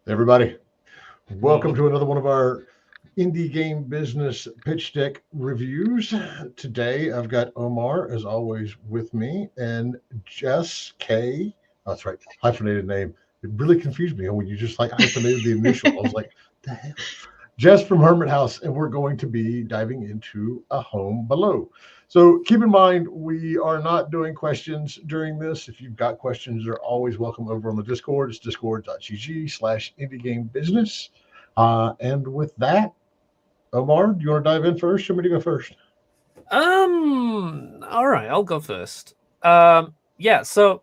Everybody, welcome Mhm. to another one of our indie game business pitch deck reviews. Today, I've got Omar, as always, with me, and Jess K. Oh, that's right, hyphenated name. It really confused me when you just like hyphenated the initial. I was like, the hell? Jess from Hermit House, and we're going to be diving into A Home Below. So keep in mind, we are not doing questions during this. If you've got questions, they're always welcome over on the Discord. It's discord.gg/IndieGameBusiness. And with that, Omar, do you want to dive in first? Or me to go first? All right, I'll go first. Yeah, so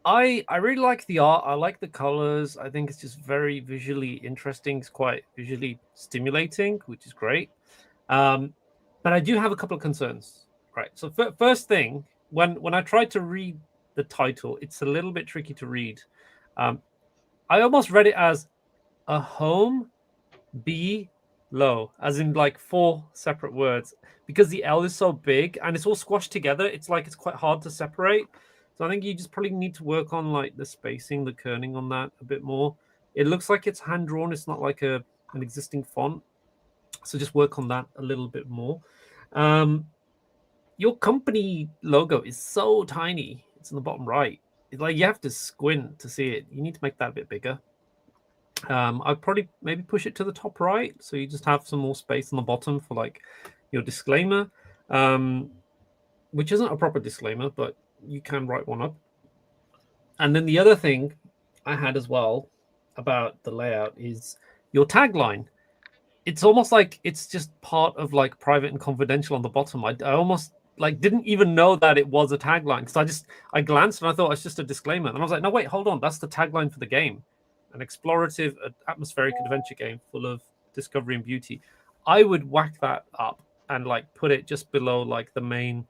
I really like the art. I like the colors. I think it's just very visually interesting. It's quite visually stimulating, which is great. Um, but I do have a couple of concerns. Right. So first thing, when I tried to read the title, it's a little bit tricky to read. Um, I almost read it as a home be low, as in like four separate words, because the L is so big and it's all squashed together. It's like it's quite hard to separate. So I think you just probably need to work on like the spacing, the kerning on that a bit more. It looks like it's hand drawn. It's not like an existing font. So just work on that a little bit more. Um, your company logo is so tiny. It's in the bottom right. It's like you have to squint to see it. You need to make that a bit bigger. I'd probably maybe push it to the top right, so you just have some more space on the bottom for like your disclaimer, um, which isn't a proper disclaimer, but you can write one up. And then the other thing I had as well about the layout is your tagline. It's almost like it's just part of like private and confidential on the bottom. I almost like didn't even know that it was a tagline because I glanced and I thought it's just a disclaimer, and I was like, no, wait, hold on, that's the tagline for the game, an explorative, atmospheric adventure game full of discovery and beauty. I would whack that up and like put it just below like the main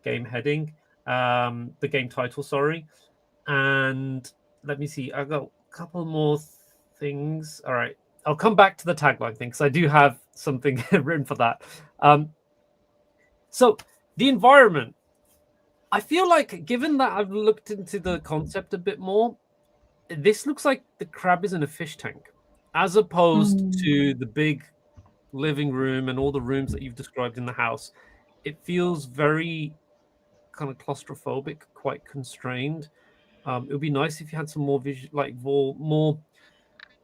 game heading, the game title, sorry. And let me see, I've got a couple more things. All right, I'll come back to the tagline thing because I do have something written for that. Um, so the environment, I feel like, given that I've looked into the concept a bit more, this looks like the crab is in a fish tank, as opposed to the big living room and all the rooms that you've described in the house. It feels very kind of claustrophobic, quite constrained. It would be nice if you had some more visual, like more,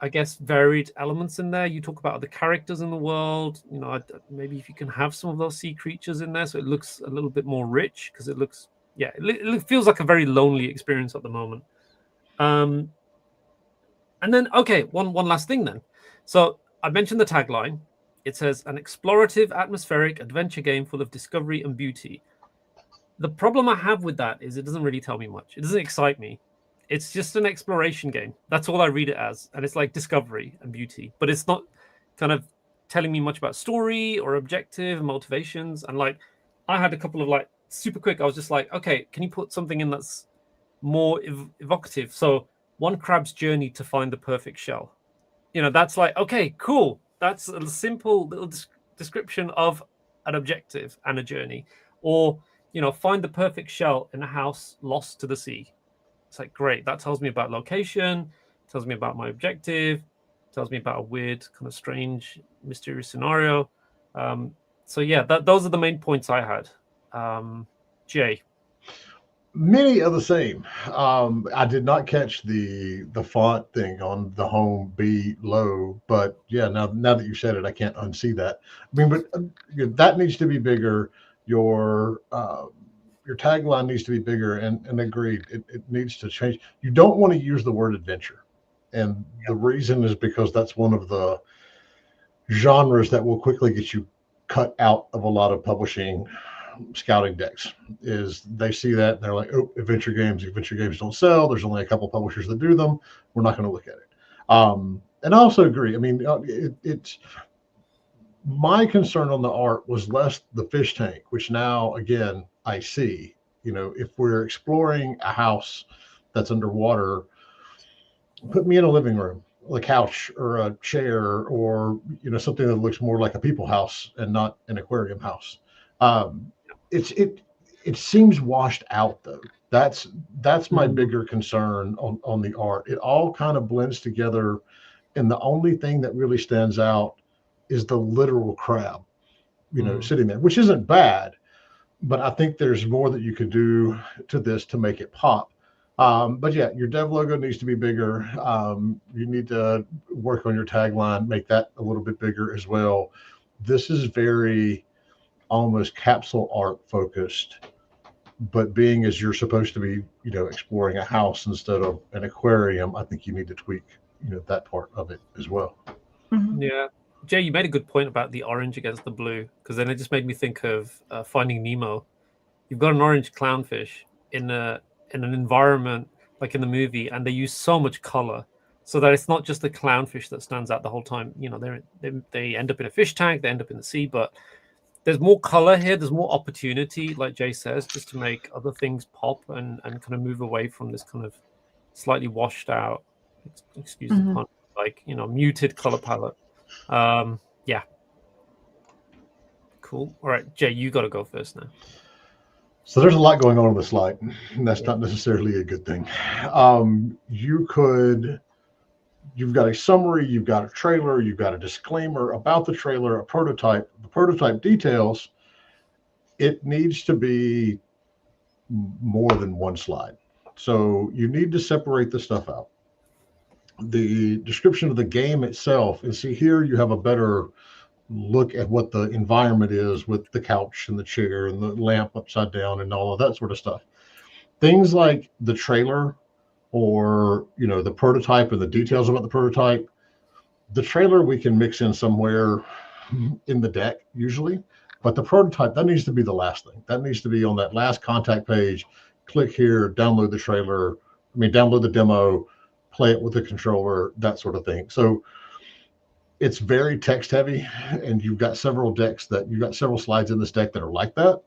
I guess, varied elements in there. You talk about the characters in the world. You know, maybe if you can have some of those sea creatures in there, so it looks a little bit more rich because it looks, yeah, it feels like a very lonely experience at the moment. Um, and then, okay, one last thing then. So I mentioned the tagline. It says an explorative, atmospheric adventure game full of discovery and beauty. The problem I have with that is it doesn't really tell me much. It doesn't excite me. It's just an exploration game. That's all I read it as. And it's like discovery and beauty. But it's not kind of telling me much about story or objective and motivations. And like I had a couple of like super quick, I was just like, okay, can you put something in that's more evocative? So one crab's journey to find the perfect shell. You know, that's like, okay, cool. That's a simple little description of an objective and a journey. Or, you know, find the perfect shell in a house lost to the sea. It's like, great. That tells me about location, tells me about my objective, tells me about a weird, kind of strange, mysterious scenario. So yeah, those are the main points I had. Jay. Many of the same. I did not catch the font thing on the home be low, but yeah, now that you said it, I can't unsee that. I mean, but that needs to be bigger. Your your tagline needs to be bigger, and agreed, it needs to change. You don't want to use the word adventure, and the reason is because that's one of the genres that will quickly get you cut out of a lot of publishing scouting decks. Is they see that and they're like, oh, adventure games don't sell. There's only a couple publishers that do them. We're not going to look at it. And I also agree. I mean, it's my concern on the art was less the fish tank, which now again I see. You know, if we're exploring a house that's underwater, put me in a living room, a couch or a chair, or something that looks more like a people house and not an aquarium house. Um, it seems washed out though. That's my bigger concern on the art. It all kind of blends together and the only thing that really stands out is the literal crab, sitting there, which isn't bad, but I think there's more that you could do to this to make it pop. But yeah, your dev logo needs to be bigger. You need to work on your tagline, make that a little bit bigger as well. This is very almost capsule art focused, but being as you're supposed to be, exploring a house instead of an aquarium, I think you need to tweak, that part of it as well. Yeah. Jay, you made a good point about the orange against the blue, because then it just made me think of Finding Nemo. You've got an orange clownfish in an environment like in the movie, and they use so much color so that it's not just the clownfish that stands out the whole time. They end up in a fish tank, they end up in the sea, but there's more color here. There's more opportunity, like Jay says, just to make other things pop and kind of move away from this kind of slightly washed out, excuse the pun, like, muted color palette. Yeah. Cool. All right, Jay, you got to go first now. So there's a lot going on the slide, and that's not necessarily a good thing. You've got a summary, you've got a trailer, you've got a disclaimer about the trailer, a prototype, the prototype details. It needs to be more than one slide. So you need to separate the stuff out. The description of the game itself, and see here you have a better look at what the environment is with the couch and the chair and the lamp upside down and all of that sort of stuff. Things like the trailer or the prototype and the details about the prototype. The trailer we can mix in somewhere in the deck usually, but the prototype, that needs to be the last thing. That needs to be on that last contact page. Click here, download the trailer. Download the demo, play it with the controller, that sort of thing. So it's very text heavy, and you've got several slides in this deck that are like that.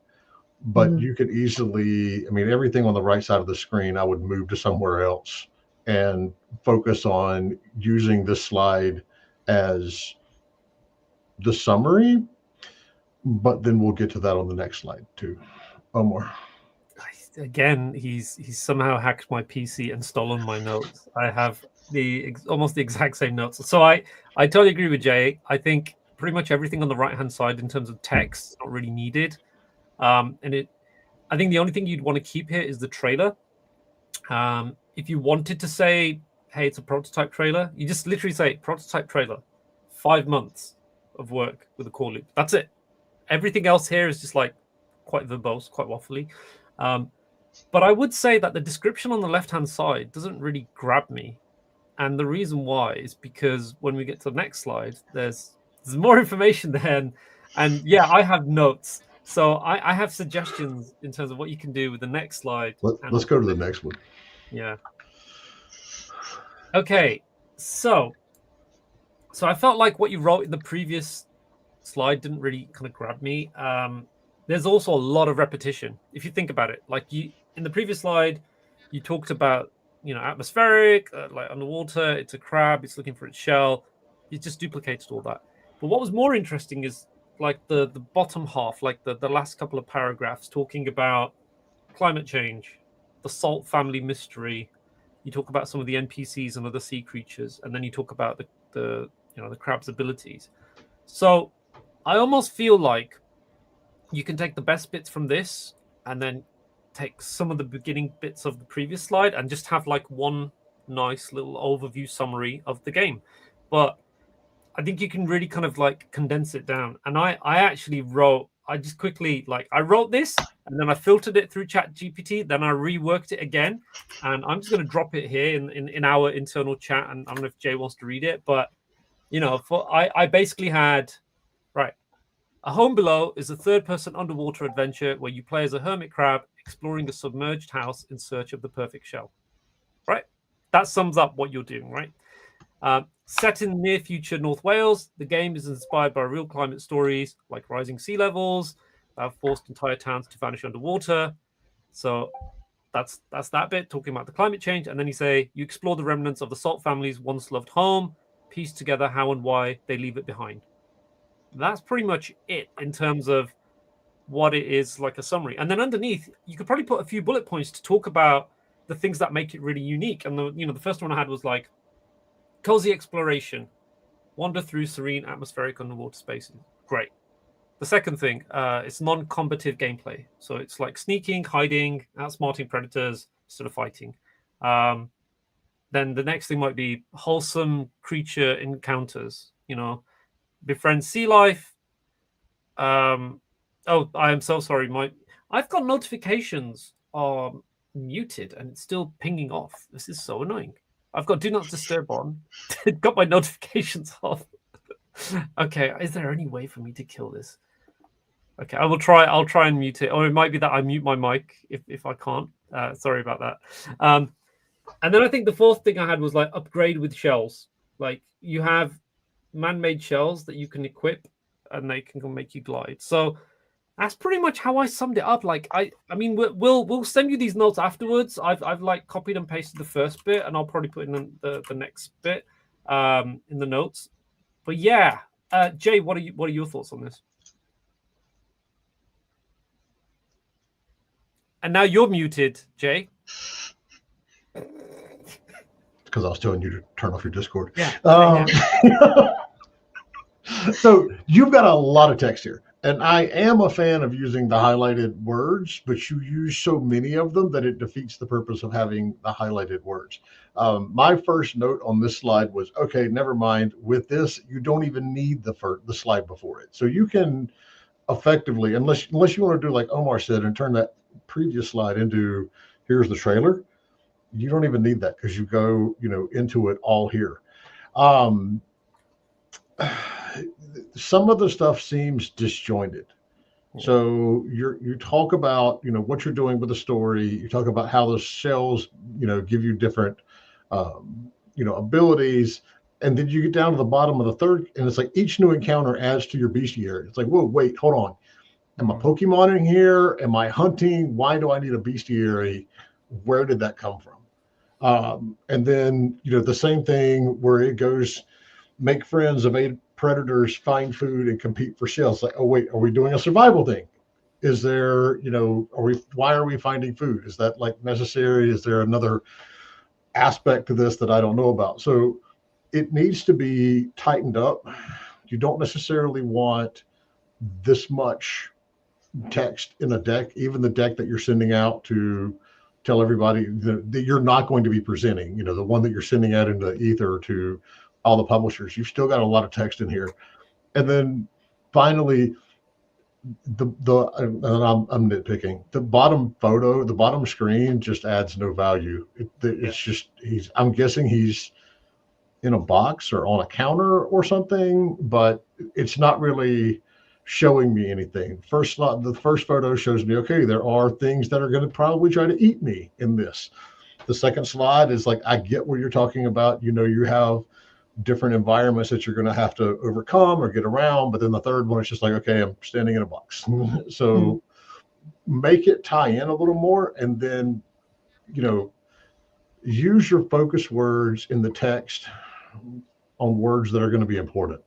But you could easily, everything on the right side of the screen, I would move to somewhere else and focus on using this slide as the summary. But then we'll get to that on the next slide too. Omar. Again, he's somehow hacked my PC and stolen my notes. I have almost the exact same notes. So I totally agree with Jay. I think pretty much everything on the right-hand side in terms of text is not really needed. I think the only thing you'd want to keep here is the trailer. If you wanted to say, hey, it's a prototype trailer, you just literally say prototype trailer, 5 months of work with a core loop. That's it. Everything else here is just like quite verbose, quite waffly. But I would say that the description on the left-hand side doesn't really grab me. And the reason why is because when we get to the next slide, there's more information there. And yeah, I have notes. So I have suggestions in terms of what you can do with the next slide. Let's go to the next one. Yeah. Okay. So I felt like what you wrote in the previous slide didn't really kind of grab me. There's also a lot of repetition. If you think about it, like in the previous slide, you talked about, atmospheric, like underwater, it's a crab, it's looking for its shell. You just duplicated all that. But what was more interesting is like the bottom half, like the last couple of paragraphs talking about climate change, the salt family mystery. You talk about some of the NPCs and other sea creatures, and then you talk about the crab's abilities. So I almost feel like you can take the best bits from this and then take some of the beginning bits of the previous slide and just have like one nice little overview summary of the game. But I think you can really kind of like condense it down. And I actually wrote this and then I filtered it through ChatGPT. Then I reworked it again. And I'm just going to drop it here in our internal chat. And I don't know if Jay wants to read it, but I basically had, right. A Home Below is a third-person underwater adventure where you play as a hermit crab exploring a submerged house in search of the perfect shell. Right? That sums up what you're doing, right? Set in near future North Wales, the game is inspired by real climate stories like rising sea levels that have forced entire towns to vanish underwater. So that's that bit, talking about the climate change. And then you explore the remnants of the Salt family's once loved home, piece together how and why they leave it behind. That's pretty much it in terms of what it is, like a summary. And then underneath, you could probably put a few bullet points to talk about the things that make it really unique. And the first one I had was like cozy exploration. Wander through serene atmospheric underwater spaces. Great. The second thing, it's non-combative gameplay. So it's like sneaking, hiding, outsmarting predators, sort of fighting. Then the next thing might be wholesome creature encounters. Befriend sea life. Oh, I am so sorry. I've got notifications are muted and it's still pinging off. This is so annoying. I've got do not disturb on. Got my notifications off. Okay, is there any way for me to kill this? Okay, I'll try and mute it. Or it might be that I mute my mic if I can't. Sorry about that. And then I think the fourth thing I had was like upgrade with shells. Like you have man-made shells that you can equip and they can make you glide. So that's pretty much how I summed it up. Like I mean, we'll send you these notes afterwards. I've like copied and pasted the first bit, and I'll probably put in the next bit in the notes. But yeah, Jay, what are your thoughts on this? And now you're muted, Jay. Because I was telling you to turn off your Discord. Yeah. So you've got a lot of text here. And I am a fan of using the highlighted words, but you use so many of them that it defeats the purpose of having the highlighted words. My first note on this slide was, okay, never mind. With this, you don't even need the slide before it. So you can effectively, unless you want to do like Omar said and turn that previous slide into here's the trailer, you don't even need that because you go, into it all here. Some of the stuff seems disjointed. So you talk about, what you're doing with the story. You talk about how those shells, give you different, abilities. And then you get down to the bottom of the third, and it's like each new encounter adds to your bestiary. It's like, whoa, wait, hold on. Am I Pokemoning here? Am I hunting? Why do I need a bestiary? Where did that come from? And then, the same thing where it goes, make friends, evade predators, find food, and compete for shells. Like, oh wait, are we doing a survival thing? Is there, why are we finding food? Is that like necessary? Is there another aspect to this that I don't know about? So it needs to be tightened up. You don't necessarily want this much text in a deck, even the deck that you're sending out to tell everybody that you're not going to be presenting, the one that you're sending out into ether to all the publishers. You've still got a lot of text in here. And then finally, and I'm nitpicking, the bottom photo, the bottom screen just adds no value. It's just, I'm guessing he's in a box or on a counter or something, but it's not really showing me anything. The first photo shows me, okay, there are things that are going to probably try to eat me in this. The second slide is like, I get what you're talking about. You have different environments that you're going to have to overcome or get around. But then the third one is just like, okay, I'm standing in a box. So make it tie in a little more, and then, use your focus words in the text on words that are going to be important.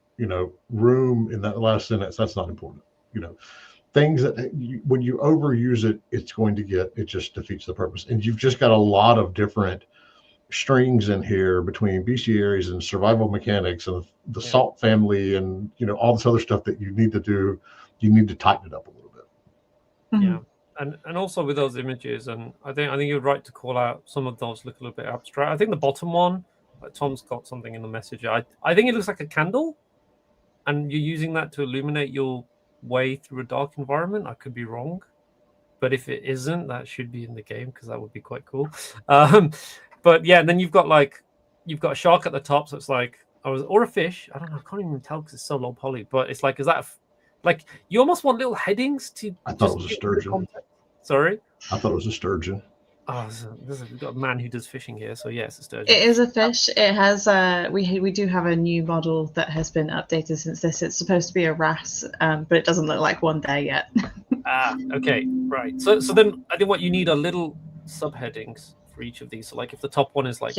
Room in that last sentence, that's not important. Things that when you overuse it, it just defeats the purpose. And you've just got a lot of different strings in here between bestiaries and survival mechanics and the salt family and all this other stuff that you need to do. You need to tighten it up a little bit. Yeah. And also with those images, and I think you're right to call out some of those look a little bit abstract. I think the bottom one, like Tom's got something in the message. I think it looks like a candle, and you're using that to illuminate your way through a dark environment. I could be wrong, but if it isn't, that should be in the game because that would be quite cool. But yeah, and then you've got a shark at the top, so it's like or a fish. I don't know. I can't even tell because it's so low poly. But it's like, is that like you almost want little headings to? I thought it was a sturgeon. Sorry, I thought it was a sturgeon. Oh, we've got a man who does fishing here, so yeah, it's a sturgeon. It is a fish. It has we do have a new model that has been updated since this. It's supposed to be a wrasse, but it doesn't look like one there yet. Okay, right. So then I think what you need are little subheadings for each of these. So like if the top one is like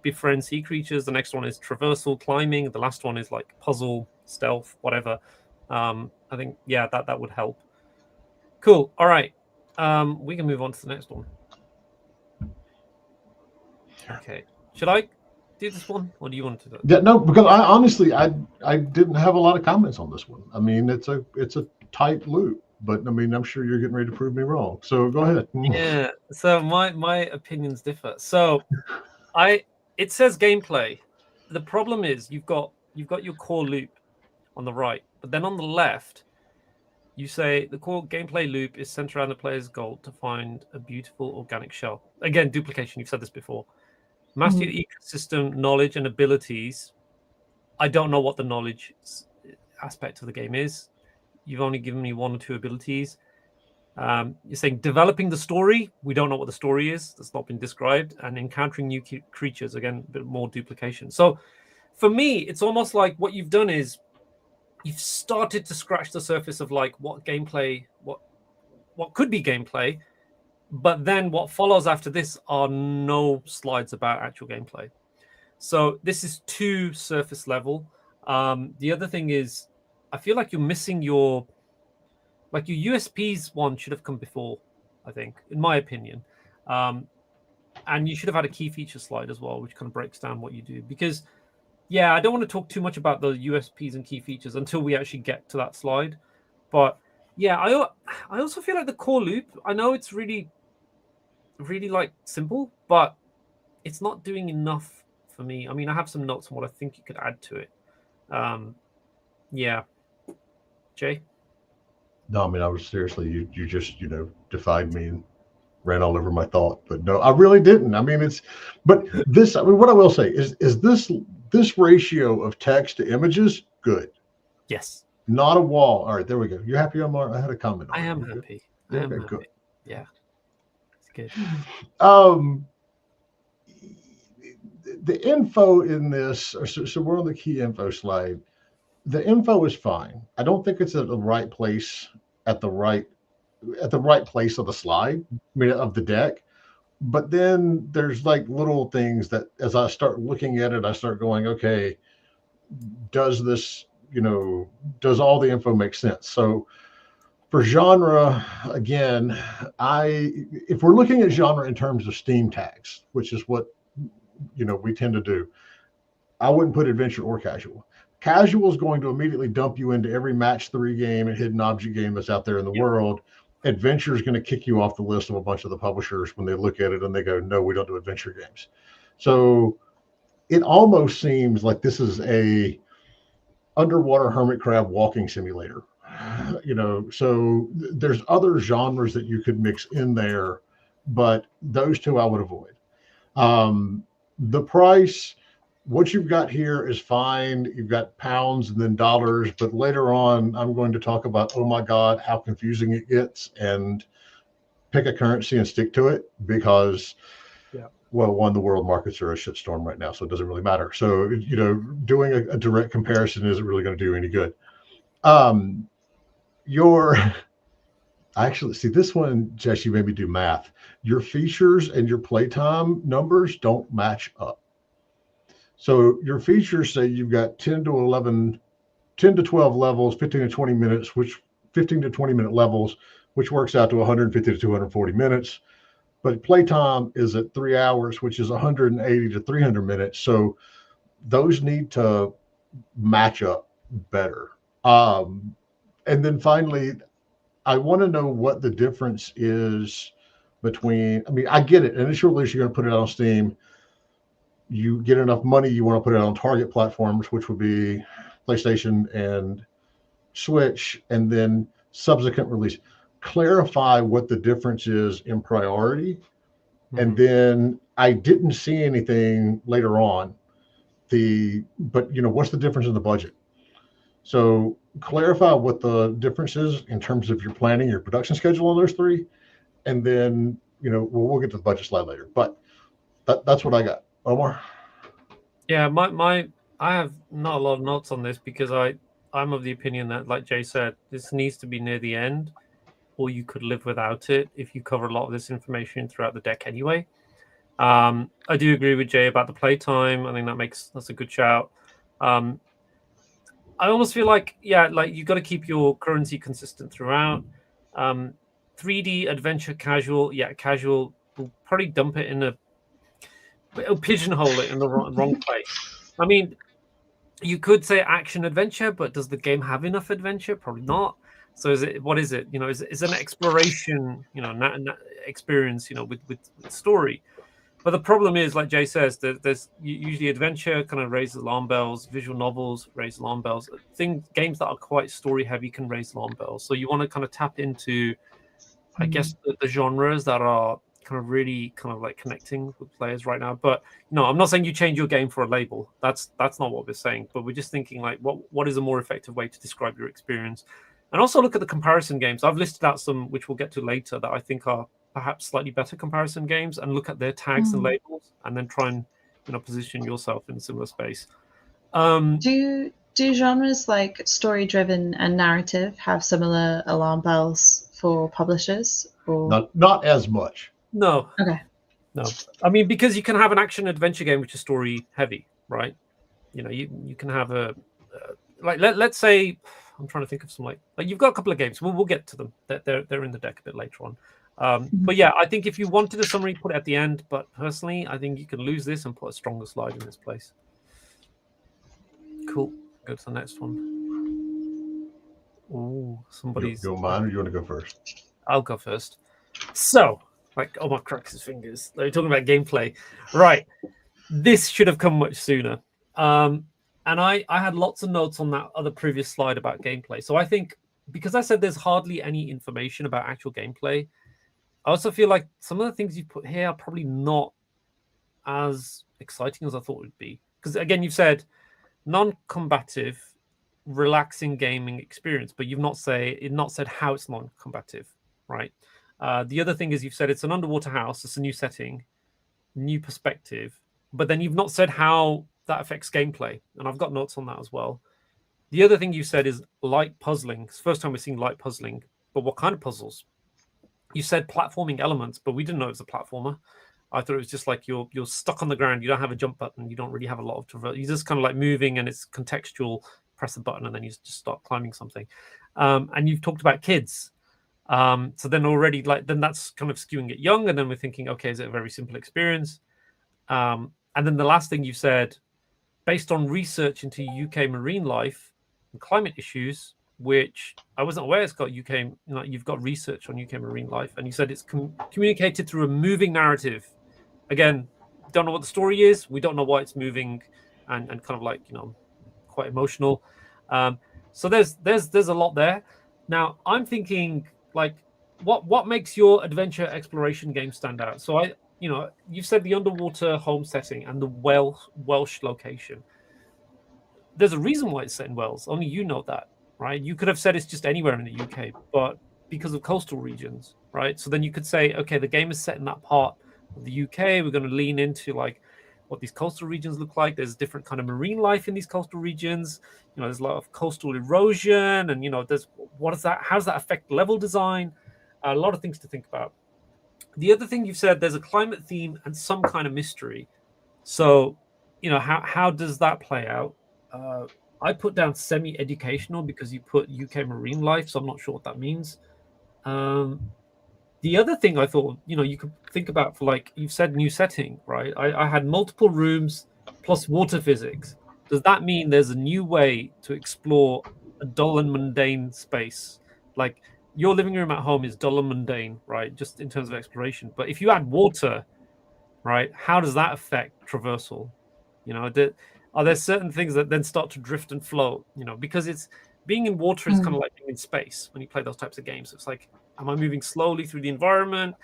befriend sea creatures, the next one is traversal climbing, the last one is like puzzle, stealth, whatever. I think that would help. Cool. All right. We can move on to the next one. Okay. Should I do this one, or do you want to do it? Yeah, no, because I honestly I didn't have a lot of comments on this one. I mean, it's a tight loop, but I mean, I'm sure you're getting ready to prove me wrong. So go ahead. Yeah. So my opinions differ. So it says gameplay. The problem is you've got your core loop on the right, but then on the left, you say the core gameplay loop is centered around the player's goal to find a beautiful organic shell. Again, duplication. You've said this before. Master your ecosystem knowledge and abilities. I don't know what the knowledge aspect of the game is. You've only given me 1 or 2 abilities. You're saying developing the story. We don't know what the story is. That's not been described. And encountering new creatures. Again, a bit more duplication. So for me, it's almost like what you've done is you've started to scratch the surface of like what gameplay, what could be gameplay. But then what follows after this are no slides about actual gameplay. So this is too surface level. The other thing is, I feel like you're missing your USPs one should have come before, I think, in my opinion. And you should have had a key feature slide as well, which kind of breaks down what you do. Because, yeah, I don't want to talk too much about the USPs and key features until we actually get to that slide. But yeah, I also feel like the core loop, I know it's really, really like simple, but it's not doing enough for me. I mean, I have some notes on what I think you could add to it. Yeah. Jay? No, I mean, I was seriously, you just, defied me and ran all over my thought, but no, I really didn't. I mean, but this, I mean, what I will say is this ratio of text to images, good. Yes. Not a wall. All right, there we go. You happy, Omar? I had a comment on I it. am You happy. good? I am Okay, happy. good. Yeah. It's good. The info in this, so we're on the key info slide. The info is fine. I don't think it's at the right place at the right place of the slide, I mean, of the deck. But then there's like little things that as I start looking at it, I start going, okay, does this, does all the info make sense? So for genre, again, if we're looking at genre in terms of Steam tags, which is what we tend to do, I wouldn't put adventure or casual. Casual is going to immediately dump you into every match 3 game and hidden object game that's out there in the world. Adventure is going to kick you off the list of a bunch of the publishers when they look at it and they go, no, we don't do adventure games. So it almost seems like this is a underwater hermit crab walking simulator. So there's other genres that you could mix in there, but those 2 I would avoid. The price, what you've got here is fine. You've got pounds and then dollars, but later on, I'm going to talk about, oh my God, how confusing it gets, and pick a currency and stick to it because, well, one, the world markets are a shitstorm right now, so it doesn't really matter. So, doing a direct comparison isn't really going to do any good. Actually, see, this one, Jess, you made me do math. Your features and your playtime numbers don't match up. So your features say you've got 10 to 12 levels, 15 to 20 minutes, which 15 to 20 minute levels, which works out to 150 to 240 minutes. But playtime is at 3 hours, which is 180 to 300 minutes. So those need to match up better. And then finally, I want to know what the difference is between, I mean, I get it. Initial release, you're going to put it out on Steam. You get enough money, you want to put it on target platforms, which would be PlayStation and Switch, and then subsequent release. Clarify what the difference is in priority. Mm-hmm. And then I didn't see anything later on. But what's the difference in the budget? So clarify what the difference is in terms of your planning, your production schedule on those 3. And then, we'll get to the budget slide later. But that's what I got. Omar? Yeah, I have not a lot of notes on this because I'm of the opinion that, like Jay said, this needs to be near the end, or you could live without it if you cover a lot of this information throughout the deck anyway. I do agree with Jay about the playtime. I think that's a good shout. I almost feel like, you got to keep your currency consistent throughout. 3D adventure casual, casual will probably dump it in it'll pigeonhole it in the wrong place. I mean, you could say action adventure, but does the game have enough adventure? Probably not. So is it? What is it? You know, is an exploration, you know, experience, you know, with story. But the problem is, like Jay says, there's usually adventure kind of raises alarm bells. Visual novels raise alarm bells. Games that are quite story heavy can raise alarm bells. So you want to kind of tap into, I guess, the genres that are kind of really kind of like connecting with players right now. But no, I'm not saying you change your game for a label. That's not what we're saying. But we're just thinking like, what is a more effective way to describe your experience? And also look at the comparison games. I've listed out some, which we'll get to later, that I think are perhaps slightly better comparison games, and look at their tags and labels, and then try and, you know, position yourself in a similar space. Do genres like story driven and narrative have similar alarm bells for publishers? Or Not as much. No. Okay. No. I mean, because you can have an action adventure game which is story heavy, right? You know, you can have a like let's say, I'm trying to think of some like you've got a couple of games. We'll get to them. They're in the deck a bit later on. But yeah, I think if you wanted a summary, put it at the end. But personally, I think you can lose this and put a stronger slide in this place. Cool. Go to the next one. Oh, somebody's. Go mine, or you want to go first? I'll go first. So, like Omar cracks his fingers. They're talking about gameplay, right? This should have come much sooner. And I had lots of notes on that other previous slide about gameplay. So I think because I said there's hardly any information about actual gameplay, I also feel like some of the things you put here are probably not as exciting as I thought it would be. Because again, you've said non-combative, relaxing gaming experience, but you've not said how it's non-combative, right? The other thing is you've said it's an underwater house, it's a new setting, new perspective, but then you've not said how that affects gameplay, and I've got notes on that as well. The other thing you said is light puzzling. It's the first time we're seeing light puzzling, but what kind of puzzles? You said platforming elements, but we didn't know it was a platformer. I thought it was just like you're stuck on the ground. You don't have a jump button. You don't really have a lot of traverse. You're just kind of like moving, and it's contextual. Press a button, and then you just start climbing something. And you've talked about kids. So then already, then that's kind of skewing it young. And then we're thinking, okay, is it a very simple experience? And then the last thing you've said, based on research into UK marine life and climate issues, which I wasn't aware it's got UK, you've got research on UK marine life, and you said it's communicated through a moving narrative. Again, don't know what the story is. We don't know why it's moving, and kind of like, quite emotional. So there's a lot there. Now I'm thinking like, what makes your adventure exploration game stand out? So you've said the underwater home setting and the Welsh location. There's a reason why it's set in Wales. Only you know that, right? You could have said it's just anywhere in the UK, but because of coastal regions, right? So then you could say, okay, the game is set in that part of the UK. We're going to lean into like what these coastal regions look like. There's different kind of marine life in these coastal regions. There's a lot of coastal erosion, and how does that affect level design? A lot of things to think about. The other thing you've said, there's a climate theme and some kind of mystery. So, how does that play out? I put down semi-educational because you put UK marine life, so I'm not sure what that means. The other thing I thought, you could think about for, like, you've said new setting, right? I had multiple rooms plus water physics. Does that mean there's a new way to explore a dull and mundane space? Like, your living room at home is dull and mundane, right? Just in terms of exploration. But if you add water, right, how does that affect traversal? Are there certain things that then start to drift and float? Because it's being in water is kind of like being in space when you play those types of games. It's like, am I moving slowly through the environment?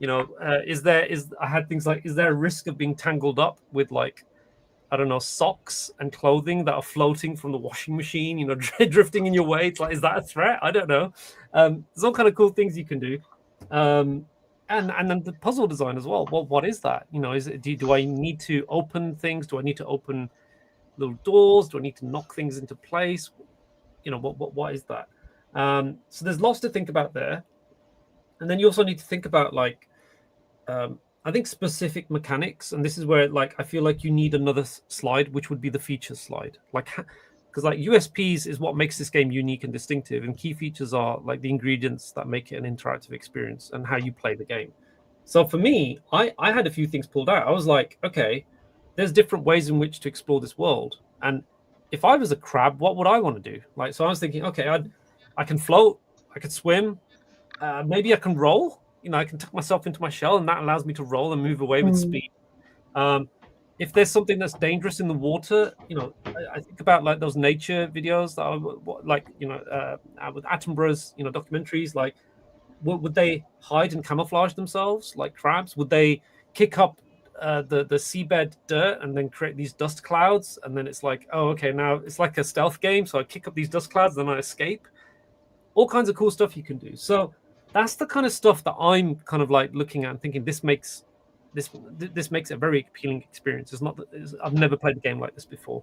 I had things like, is there a risk of being tangled up with, like, I don't know, socks and clothing that are floating from the washing machine, drifting in your way? It's like, is that a threat? I don't know. There's all kind of cool things you can do. And then the puzzle design as well. Well, what is that? Do I need to open things? Do I need to open little doors? Do I need to knock things into place? What is that? So there's lots to think about there. And then you also need to think about, like, I think specific mechanics, and this is where, like, I feel like you need another slide, which would be the features slide. Like, because, like, USPs is what makes this game unique and distinctive, and key features are like the ingredients that make it an interactive experience and how you play the game. So for me, I had a few things pulled out. I was like, okay, there's different ways in which to explore this world. And if I was a crab, what would I want to do? Like, so I was thinking, okay, I can float, I can swim, maybe I can roll. You know, I can tuck myself into my shell, and that allows me to roll and move away with speed. If there's something that's dangerous in the water, you know, I think about like those nature videos that are like, you know, with Attenborough's, you know, documentaries. Like, would they hide and camouflage themselves like crabs? Would they kick up the seabed dirt and then create these dust clouds? And then it's like, oh, okay, now it's like a stealth game. So I kick up these dust clouds, then I escape. All kinds of cool stuff you can do. So that's the kind of stuff that I'm kind of like looking at and thinking this makes a very appealing experience. It's not that I've never played a game like this before.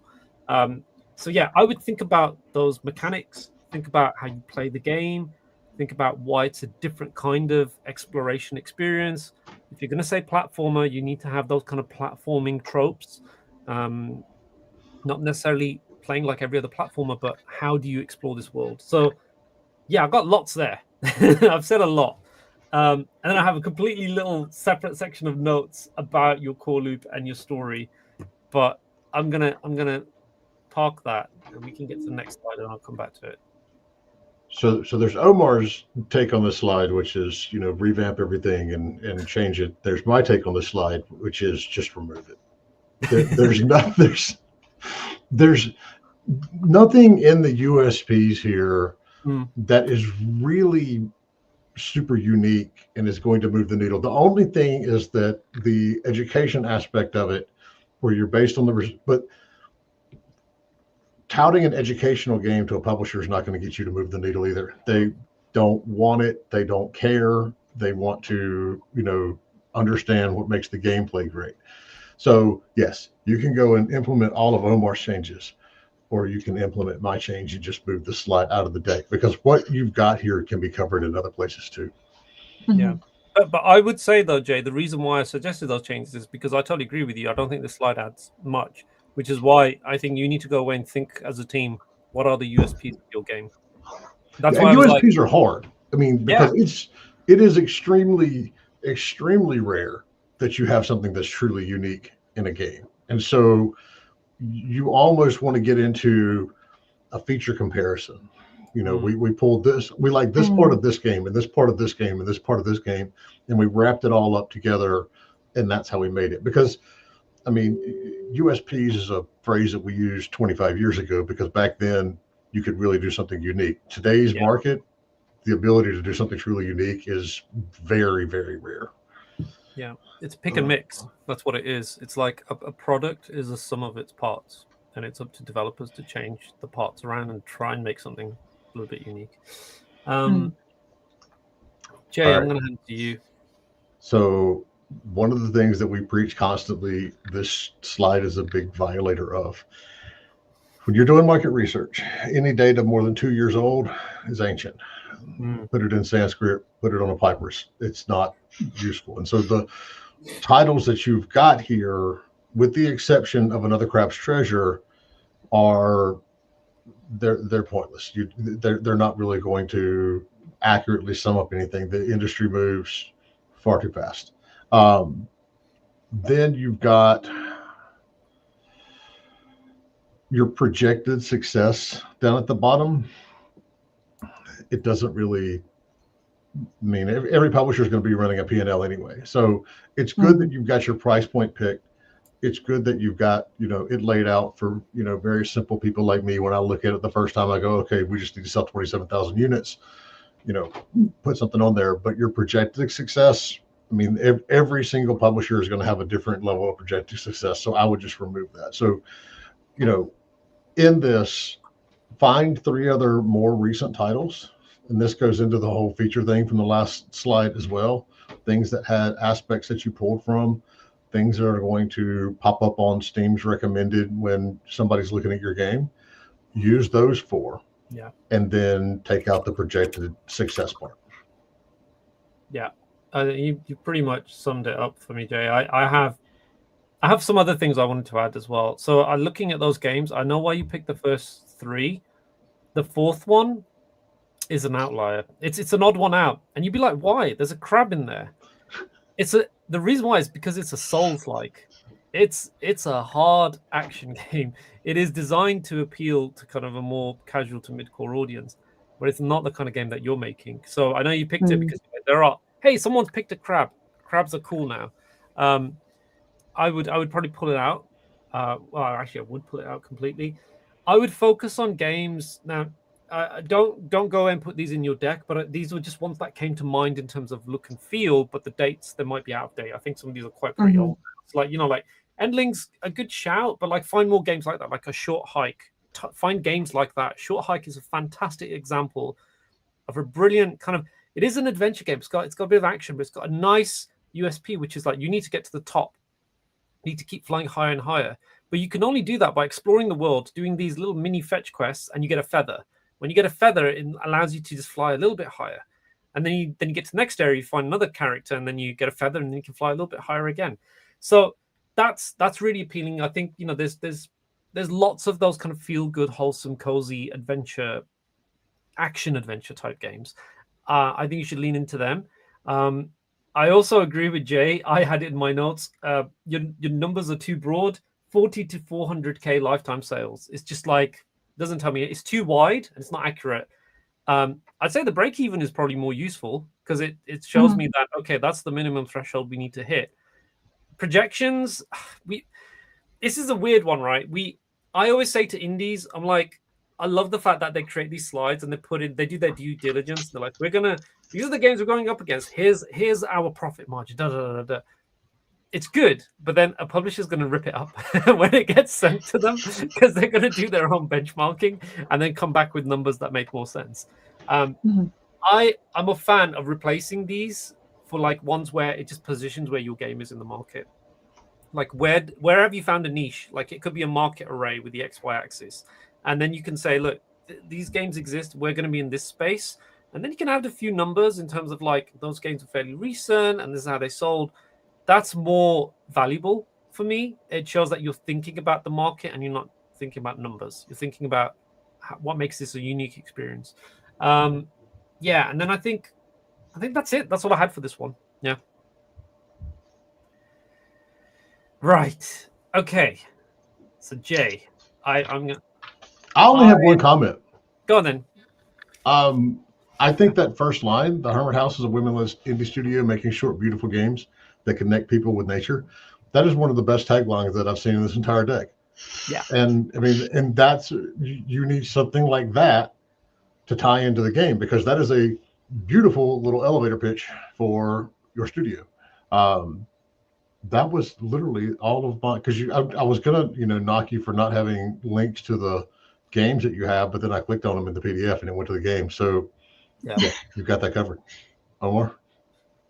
So yeah, I would think about those mechanics, think about how you play the game, think about why it's a different kind of exploration experience. If you're going to say platformer, you need to have those kind of platforming tropes, not necessarily playing like every other platformer, but how do you explore this world? So yeah, I've got lots there. I've said a lot. And then I have a completely little separate section of notes about your core loop and your story. But I'm gonna park that, and we can get to the next slide, and I'll come back to it. So there's Omar's take on the slide, which is, you know, revamp everything and change it. There's my take on the slide, which is just remove it. There's nothing in the USPs here that is really super unique and is going to move the needle. The only thing is that the education aspect of it, where you're based on but touting an educational game to a publisher is not going to get you to move the needle either. They don't want it. They don't care. They want to, you know, understand what makes the gameplay great. So yes, you can go and implement all of Omar's changes, or you can implement my change and just move the slide out of the deck, because what you've got here can be covered in other places too. Yeah. But I would say though, Jay, the reason why I suggested those changes is because I totally agree with you. I don't think the slide adds much, which is why I think you need to go away and think as a team, what are the USPs of your game? That's why USPs are hard. I mean, because it is extremely, extremely rare that you have something that's truly unique in a game. And so you almost want to get into a feature comparison. You know, we pulled this, we like this part of this game and this part of this game and this part of this game, and we wrapped it all up together, and that's how we made it. Because I mean, USPs is a phrase that we used 25 years ago, because back then you could really do something unique. Today's market, the ability to do something truly unique is very, very rare. Yeah, it's pick and mix. That's what it is. It's like a product is a sum of its parts, and it's up to developers to change the parts around and try and make something a little bit unique. Jay, I'm going to hand it to you. So one of the things that we preach constantly, this slide is a big violator of. When you're doing market research, any data more than 2 years old is ancient. Put it in Sanskrit, put it on a papyrus. It's not useful. And so the titles that you've got here, with the exception of Another Crab's Treasure, they're pointless. They're not really going to accurately sum up anything. The industry moves far too fast. Then you've got your projected success down at the bottom. It doesn't really mean every publisher is going to be running a P&L anyway. So it's good that you've got your price point picked. It's good that you've got, you know, it laid out for, you know, very simple people like me. When I look at it the first time, I go, okay, we just need to sell 27,000 units, you know, put something on there. But your projected success, I mean, every single publisher is going to have a different level of projected success. So I would just remove that. So, you know, in this, find 3 other more recent titles. And this goes into the whole feature thing from the last slide as well. Things that had aspects that you pulled from, things that are going to pop up on Steam's recommended when somebody's looking at your game. Use those 4. Yeah. And then take out the projected success part. Yeah. You pretty much summed it up for me, Jay. I have some other things I wanted to add as well. So looking at those games, I know why you picked the first 3. The 4th one is an outlier. It's an odd one out. And you'd be like, why? There's a crab in there. The reason why is because it's a Souls-like. It's a hard action game. It is designed to appeal to kind of a more casual to mid-core audience, but it's not the kind of game that you're making. So I know you picked it because hey, someone's picked a crab. Crabs are cool now. I would probably pull it out. Well, actually, I would pull it out completely. I would focus on games now. Don't go and put these in your deck, but these were just ones that came to mind in terms of look and feel. But the dates, they might be out of date. I think some of these are quite pretty old. It's like, like Endling's a good shout, but like find more games like that, like a Short Hike. Find games like that. Short Hike is a fantastic example of a brilliant kind of. It is an adventure game. It's got a bit of action, but it's got a nice USP, which is like you need to get to the top. You need to keep flying higher and higher. But you can only do that by exploring the world, doing these little mini fetch quests, and you get a feather. When you get a feather, it allows you to just fly a little bit higher. And then you get to the next area, you find another character, and then you get a feather, and then you can fly a little bit higher again. So that's really appealing. I think there's lots of those kind of feel good, wholesome, cozy adventure, action adventure type games. I think you should lean into them. I also agree with Jay. I had it in my notes. Your numbers are too broad. 40 to 400k lifetime sales. It's just like doesn't tell me. It's too wide and it's not accurate. I'd say the break even is probably more useful because it shows me that okay, that's the minimum threshold we need to hit. Projections, this is a weird one, right? I always say to indies, I'm like, I love the fact that they create these slides and they do their due diligence. They're like, these are the games we're going up against. Here's our profit margin. Da, da, da, da. It's good, but then a publisher's going to rip it up when it gets sent to them because they're going to do their own benchmarking and then come back with numbers that make more sense. I'm a fan of replacing these for like ones where it just positions where your game is in the market. Like where have you found a niche? Like it could be a market array with the XY axis. And then you can say, look, these games exist. We're going to be in this space. And then you can add a few numbers in terms of like those games are fairly recent and this is how they sold. That's more valuable for me. It shows that you're thinking about the market and you're not thinking about numbers. You're thinking about what makes this a unique experience. And then I think that's it. That's all I had for this one. Yeah. Right. Okay. So Jay, I only have one comment. Go on then. I think that first line, the Hermit House is a women-led indie studio making short, beautiful games that connect people with nature. That is one of the best taglines that I've seen in this entire deck. Yeah. And I mean, and that's, you need something like that to tie into the game because that is a beautiful little elevator pitch for your studio. That was literally all of my, because I was going to, knock you for not having links to the games that you have, but then I clicked on them in the PDF and it went to the game. So yeah you've got that covered. Omar?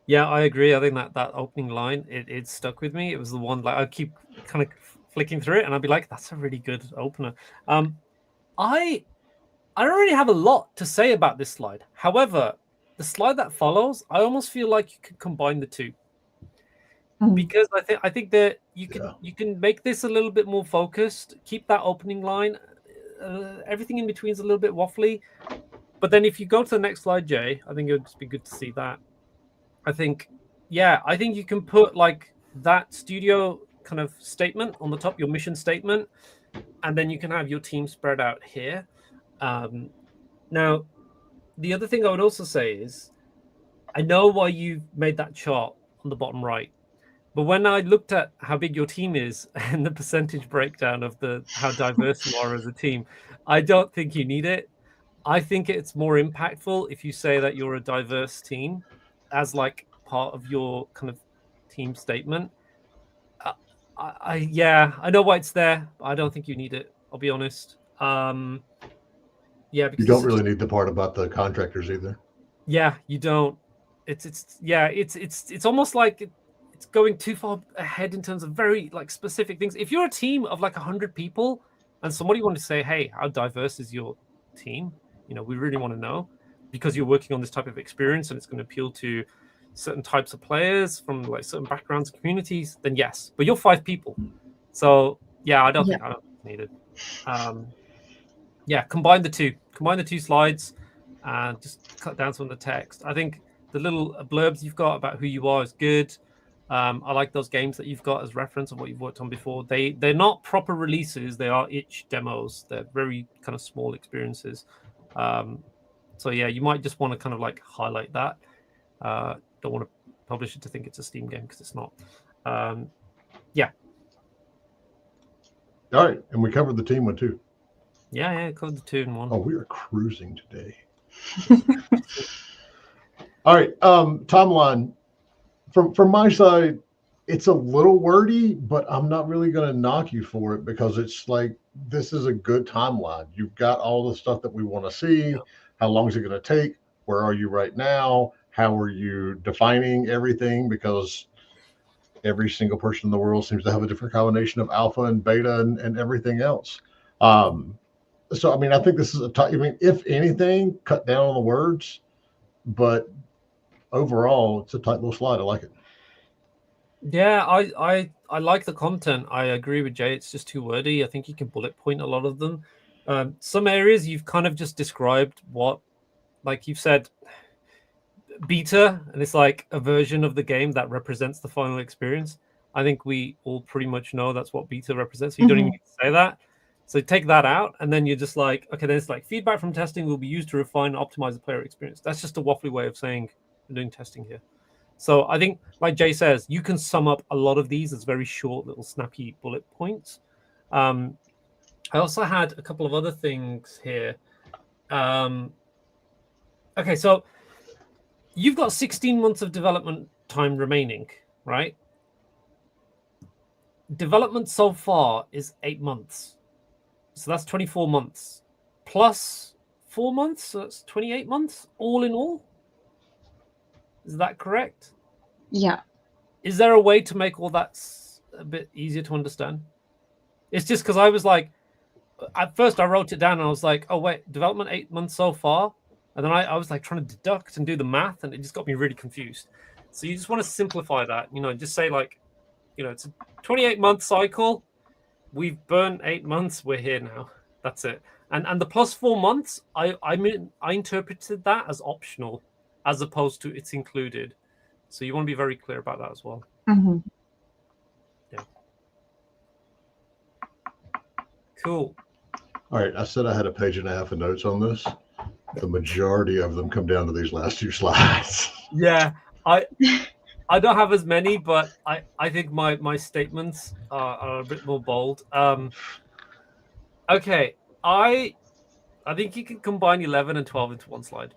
Yeah, I agree. I think that opening line, it stuck with me. It was the one like I keep kind of flicking through it, and I'd be like, "That's a really good opener." I don't really have a lot to say about this slide. However, the slide that follows, I almost feel like you could combine the two because I think that you can make this a little bit more focused. Keep that opening line. Everything in between is a little bit waffly, but then if you go to the next slide, Jay, I think it would just be good to see that. I think you can put like that studio kind of statement on the top, your mission statement, and then you can have your team spread out here. Now, the other thing I would also say is, I know why you made that chart on the bottom right, but when I looked at how big your team is and the percentage breakdown of how diverse you are as a team, I don't think you need it. I think it's more impactful if you say that you're a diverse team as like part of your kind of team statement. I know why it's there, but I don't think you need it. I'll be honest. Because you don't really need the part about the contractors either. Yeah, you don't. It's almost like it's going too far ahead in terms of very like specific things. If you're a team of like 100 people and somebody wanted to say, "Hey, how diverse is your team? We really want to know," because you're working on this type of experience and it's going to appeal to certain types of players from like certain backgrounds and communities, then yes. But you're 5 people, so I don't think it's needed. Combine the two slides and just cut down some of the text. I think the little blurbs you've got about who you are is good. I like those games that you've got as reference of what you've worked on before. They're not proper releases; they are itch demos. They're very kind of small experiences. So yeah, you might just want to kind of like highlight that. Don't want to publish it to think it's a Steam game because it's not. Yeah. All right, and we covered the team one too. Yeah, covered the 2 and 1. Oh, we are cruising today. All right, timeline. From my side, it's a little wordy, but I'm not really going to knock you for it because it's like this is a good timeline. You've got all the stuff that we want to see. Yeah. How long is it going to take? Where are you right now? How are you defining everything? Because every single person in the world seems to have a different combination of alpha and beta and everything else. So, I mean, I think this is I mean, if anything, cut down on the words, but overall, it's a tight little slide. I like it. Yeah, I like the content. I agree with Jay. It's just too wordy. I think you can bullet point a lot of them. Some areas you've kind of just described what, like you've said, beta, and it's like a version of the game that represents the final experience. I think we all pretty much know that's what beta represents. So you don't even need to say that. So take that out, and then you're just like, okay, then it's like feedback from testing will be used to refine and optimize the player experience. That's just a waffly way of saying we're doing testing here. So I think, like Jay says, you can sum up a lot of these as very short, little snappy bullet points. I also had a couple of other things here. Okay, so you've got 16 months of development time remaining, right? Development so far is 8 months. So that's 24 months plus 4 months. So that's 28 months all in all. Is that correct? Yeah. Is there a way to make all that a bit easier to understand? It's just because I was like, at first I wrote it down and I was like, oh, wait, development 8 months so far. And then I was like trying to deduct and do the math, and it just got me really confused. So you just want to simplify that, just say like, it's a 28-month cycle. We've burned 8 months. We're here now. That's it. And the plus 4 months, I interpreted that as optional, as opposed to it's included. So you want to be very clear about that as well. Mm-hmm. Yeah. Cool. All right. I said I had a page and a half of notes on this. The majority of them come down to these last 2 slides. Yeah. I don't have as many, but I think my statements are a bit more bold. Okay. I think you can combine 11 and 12 into one slide.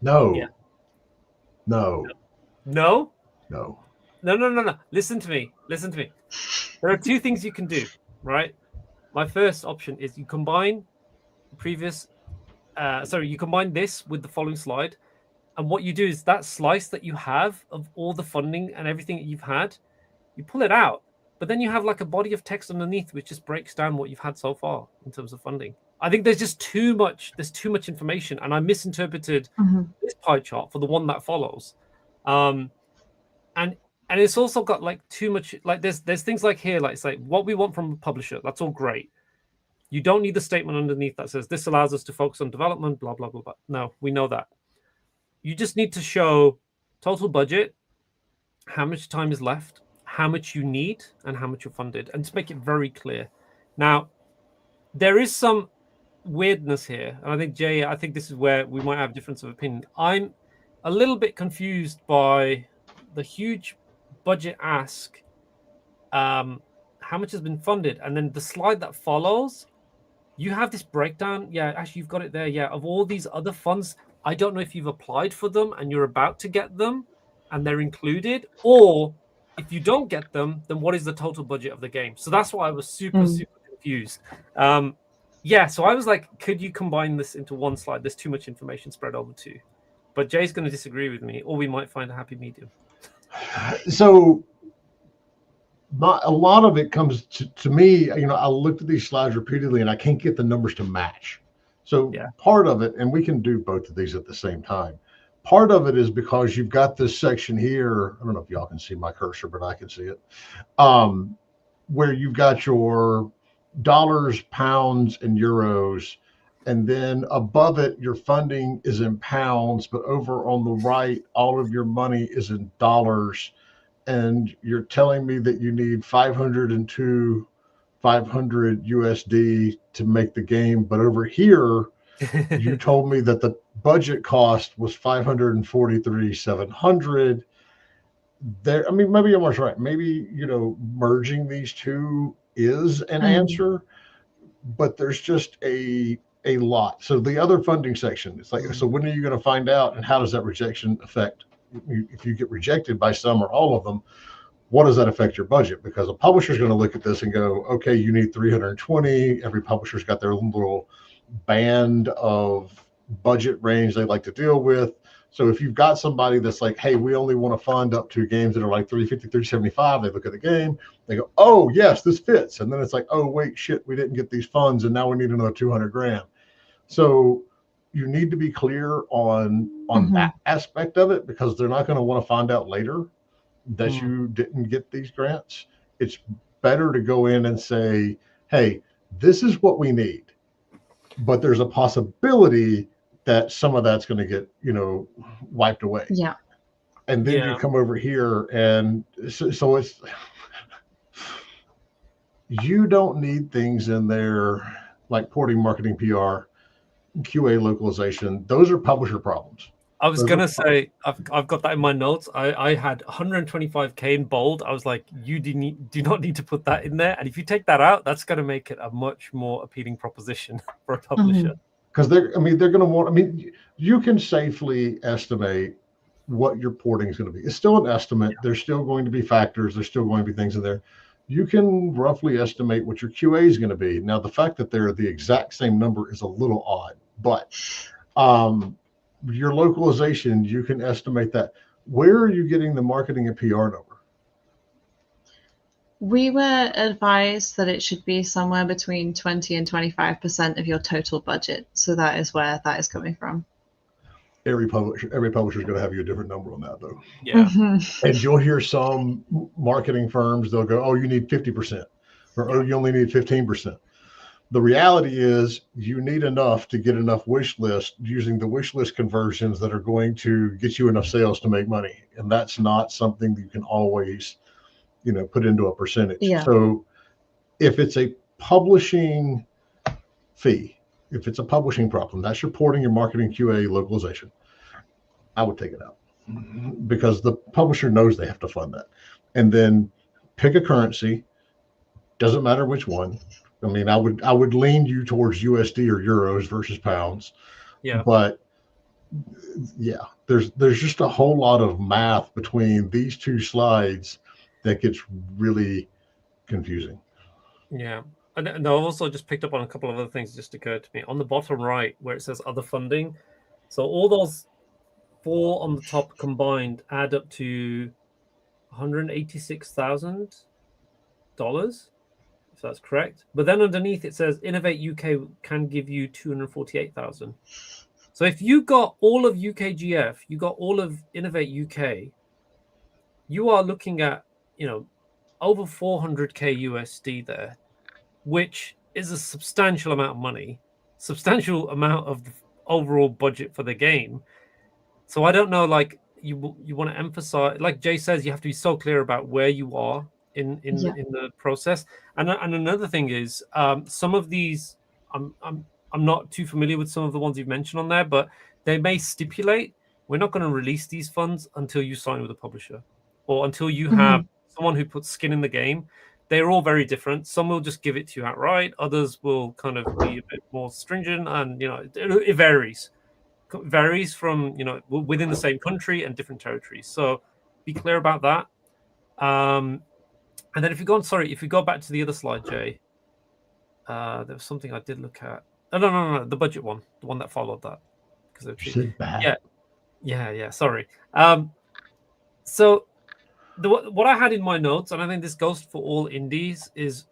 No. Yeah. No. No? No. No. Listen to me. There are 2 things you can do, right? My first option is you combine you combine this with the following slide. And what you do is that slice that you have of all the funding and everything that you've had, you pull it out. But then you have like a body of text underneath, which just breaks down what you've had so far in terms of funding. I think there's just too much information, and I misinterpreted this pie chart for the one that follows. And it's also got like too much, like there's things like here, like it's like what we want from a publisher. That's all great. You don't need the statement underneath that says this allows us to focus on development, blah, blah, blah, blah. No, we know that. You just need to show total budget, how much time is left, how much you need, and how much you're funded, and just make it very clear. Now, there is some weirdness here, and I think, Jay, I think this is where we might have a difference of opinion. I'm a little bit confused by the huge budget ask, how much has been funded, and then the slide that follows, you have this breakdown. Yeah, actually, you've got it there. Yeah, of all these other funds. I don't know if you've applied for them and you're about to get them and they're included, or if you don't get them, then what is the total budget of the game? So that's why I was super confused. So I was like, could you combine this into one slide? There's too much information spread over 2. But Jay's going to disagree with me, or we might find a happy medium. So a lot of it comes to me, I looked at these slides repeatedly and I can't get the numbers to match. So part of it, and we can do both of these at the same time. Part of it is because you've got this section here. I don't know if y'all can see my cursor, but I can see it. Where you've got your dollars, pounds, and euros. And then above it, your funding is in pounds, but over on the right, all of your money is in dollars. and you're telling me that you need 500 USD to make the game, but over here you told me that the budget cost was 543,700. There, I mean, maybe Omar's right. Maybe, merging these two is an answer, but there's just a lot. So the other funding section, it's like, so when are you going to find out, and how does that rejection affect? If you get rejected by some or all of them, what does that affect your budget? Because a publisher is going to look at this and go, okay, you need 320. Every publisher's got their little band of budget range they like to deal with. So if you've got somebody that's like, hey, we only want to fund up to games that are like 350, 375, they look at the game, they go, oh, yes, this fits. And then it's like, oh, wait, shit, we didn't get these funds, and now we need another 200 grand. So you need to be clear on that aspect of it, because they're not going to want to find out later that you didn't get these grants. It's better to go in and say, hey, this is what we need, but there's a possibility that some of that's going to get, wiped away. Yeah. And then you come over here, and so it's, you don't need things in there like porting, marketing, PR, QA localization. Those are publisher problems. I was going to say, I've got that in my notes. I had 125K in bold. I was like, you do not need to put that in there. And if you take that out, that's going to make it a much more appealing proposition for a publisher. Because they're going to want, you can safely estimate what your porting is going to be. It's still an estimate. There's still going to be factors. There's still going to be things in there. You can roughly estimate what your QA is going to be. Now, the fact that they're the exact same number is a little odd, but your localization, you can estimate that. Where are you getting the marketing and PR number? We were advised that it should be somewhere between 20 and 25% of your total budget. So that is where that is coming from. Every publisher is going to have you a different number on that, though. Yeah. And you'll hear some marketing firms, they'll go, oh, you need 50%, or oh, you only need 15%. The reality is you need enough to get enough wish list using the wish list conversions that are going to get you enough sales to make money. And that's not something that you can always, put into a percentage. Yeah. So if it's a publishing fee, if it's a publishing problem, that's your porting, your marketing, QA, localization, I would take it out, because the publisher knows they have to fund that. And then pick a currency, doesn't matter which one. I would lean you towards USD or euros versus pounds. Yeah. But yeah, there's just a whole lot of math between these two slides that gets really confusing. Yeah. And I've also just picked up on a couple of other things that just occurred to me. On the bottom right, where it says other funding, so all those four on the top combined add up to $186,000, if that's correct. But then underneath it says Innovate UK can give you 248,000. So if you got all of UKGF, you got all of Innovate UK, you are looking at, over 400K USD there, which is a substantial amount of money, substantial amount of the overall budget for the game. So I don't know, like you want to emphasize, like Jay says, you have to be so clear about where you are in the process. And another thing is, some of these, I'm not too familiar with some of the ones you've mentioned on there, but they may stipulate we're not going to release these funds until you sign with a publisher, or until you have someone who puts skin in the game. They're all very different. Some will just give it to you outright. Others will kind of be a bit more stringent, and it varies. It varies from within the same country and different territories. So be clear about that. And then if we go back to the other slide, Jay, there was something I did look at. No, the budget one, the one that followed that. Yeah. Sorry. So what I had in my notes, and I think this goes for all indies, is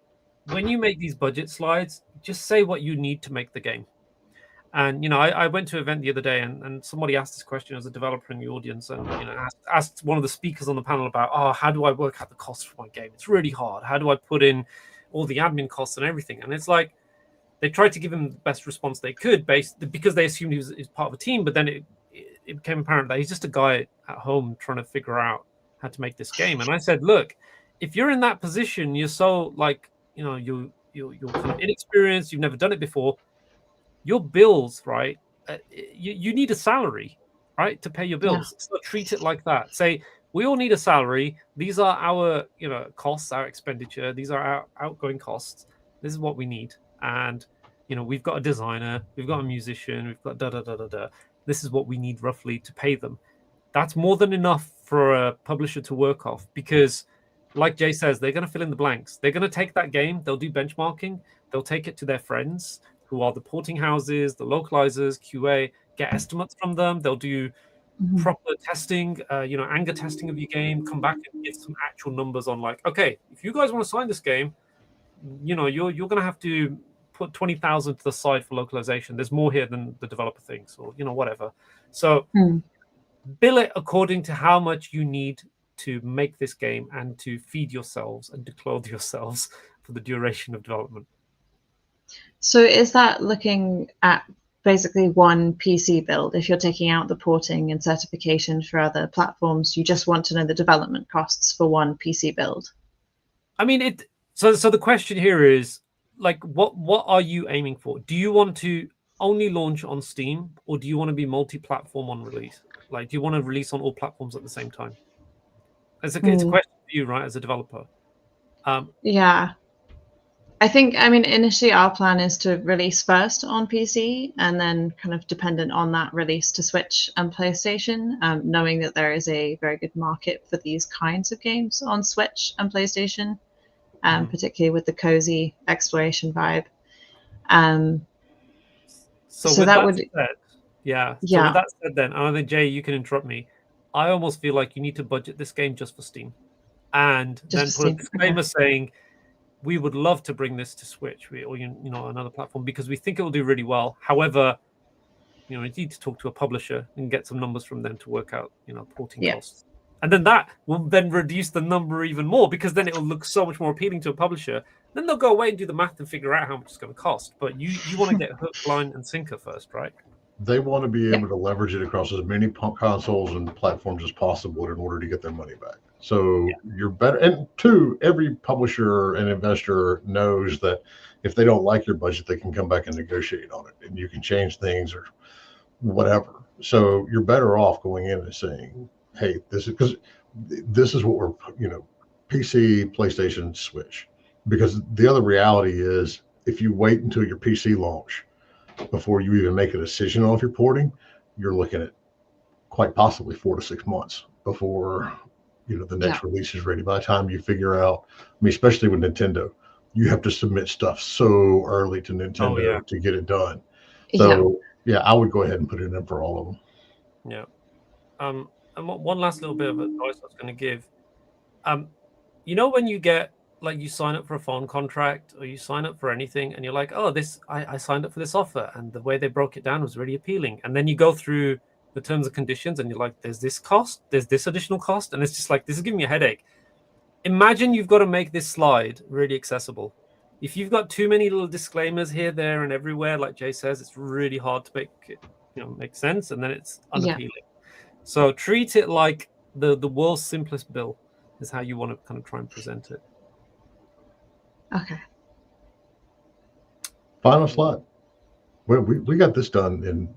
when you make these budget slides, just say what you need to make the game. And I went to an event the other day, and somebody asked this question as a developer in the audience, and asked one of the speakers on the panel about, how do I work out the cost for my game? It's really hard. How do I put in all the admin costs and everything? And it's like they tried to give him the best response they could, because they assumed he was part of a team. But then it became apparent that he's just a guy at home trying to figure out how to make this game. And I said, look, if you're in that position, you're so like, you're kind of inexperienced, you've never done it before, your bills, right? You need a salary, right, to pay your bills. So treat it like that. Say, we all need a salary. These are our, costs, our expenditure. These are our outgoing costs. This is what we need. And, we've got a designer, we've got a musician, we've got da da da da da. This is what we need roughly to pay them. That's more than enough for a publisher to work off, because like Jay says, they're going to fill in the blanks. They're going to take that game, they'll do benchmarking, they'll take it to their friends who are the porting houses, the localizers, QA, get estimates from them. They'll do proper testing, anger testing of your game, come back and give some actual numbers on like, okay, if you guys want to sign this game, you're going to have to put 20,000 to the side for localization. There's more here than the developer thinks, or, whatever. So bill it according to how much you need to make this game and to feed yourselves and to clothe yourselves for the duration of development. So is that looking at basically one PC build? If you're taking out the porting and certification for other platforms, you just want to know the development costs for one PC build? I mean, so the question here is, like, what are you aiming for? Do you want to only launch on Steam, or do you want to be multi-platform on release? Like, do you want to release on all platforms at the same time? It's a question for you, right, as a developer. Yeah. Initially our plan is to release first on PC and then kind of dependent on that release to Switch and PlayStation, knowing that there is a very good market for these kinds of games on Switch and PlayStation, particularly with the cozy exploration vibe. So that would... Said, yeah. So with that said then, and I think, Jay, you can interrupt me. I almost feel like you need to budget this game just for Steam. And then put a disclaimer saying, we would love to bring this to Switch or another platform because we think it will do really well. However, you need to talk to a publisher and get some numbers from them to work out, porting costs. And then that will then reduce the number even more, because then it will look so much more appealing to a publisher. Then they'll go away and do the math and figure out how much it's going to cost. But you want to get hook, line, and sinker first, right? They want to be able to leverage it across as many consoles and platforms as possible in order to get their money back. So you're better. And two, every publisher and investor knows that if they don't like your budget, they can come back and negotiate on it, and you can change things or whatever. So you're better off going in and saying, hey, this is what we're, PC, PlayStation, Switch. Because the other reality is, if you wait until your PC launch before you even make a decision on if you're porting, you're looking at quite possibly 4 to 6 months before the next release is ready. By the time you figure out, especially with Nintendo, you have to submit stuff so early to Nintendo to get it done. So I would go ahead and put it in for all of them. Yeah. And one last little bit of advice I was going to give. When you get, like, you sign up for a phone contract or you sign up for anything and you're like, oh, I signed up for this offer and the way they broke it down was really appealing. And then you go through the terms and conditions and you're like, there's this cost, there's this additional cost. And it's just like, this is giving me a headache. Imagine you've got to make this slide really accessible. If you've got too many little disclaimers here, there, and everywhere, like Jay says, it's really hard to make it, make sense. And then it's unappealing. So treat it like the world's simplest bill is how you want to kind of try and present it. Okay. Final slide. We got this done in